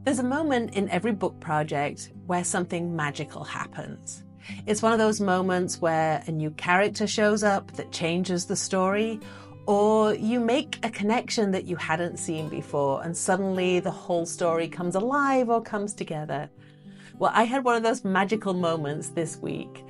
There's a moment in every book project where something magical happens. It's one of those moments where a new character shows up that changes the story, or you make a connection that you hadn't seen before and suddenly the whole story comes alive or comes together. Well, I had one of those magical moments this week.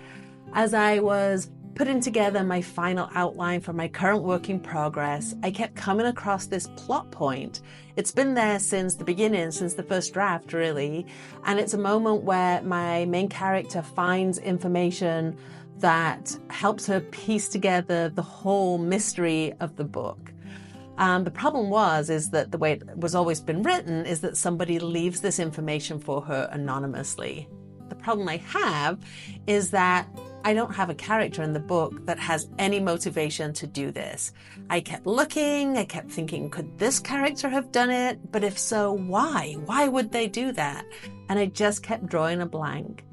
As I was putting together my final outline for my current work in progress, I kept coming across this plot point. It's been there since the beginning, since the first draft, really. And it's a moment where my main character finds information that helps her piece together the whole mystery of the book. The problem is that the way it was always been written is that somebody leaves this information for her anonymously. The problem I have is that I don't have a character in the book that has any motivation to do this. I kept looking, I kept thinking, could this character have done it? But if so, why? Why would they do that? And I just kept drawing a blank.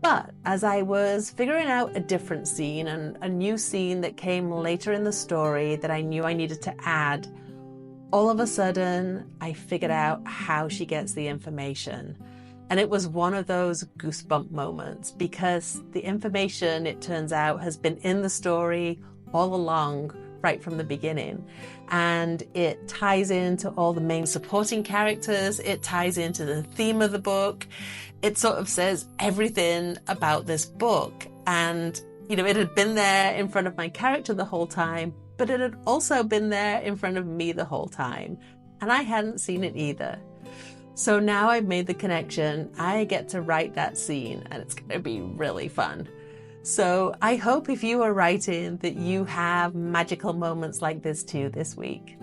But as I was figuring out a different scene and a new scene that came later in the story that I knew I needed to add, all of a sudden I figured out how she gets the information. And it was one of those goosebump moments because the information, it turns out, has been in the story all along, right from the beginning. And it ties into all the main supporting characters. It ties into the theme of the book. It sort of says everything about this book. And, it had been there in front of my character the whole time, but it had also been there in front of me the whole time. And I hadn't seen it either. So now I've made the connection. I get to write that scene and it's going to be really fun. So I hope if you are writing that you have magical moments like this too this week.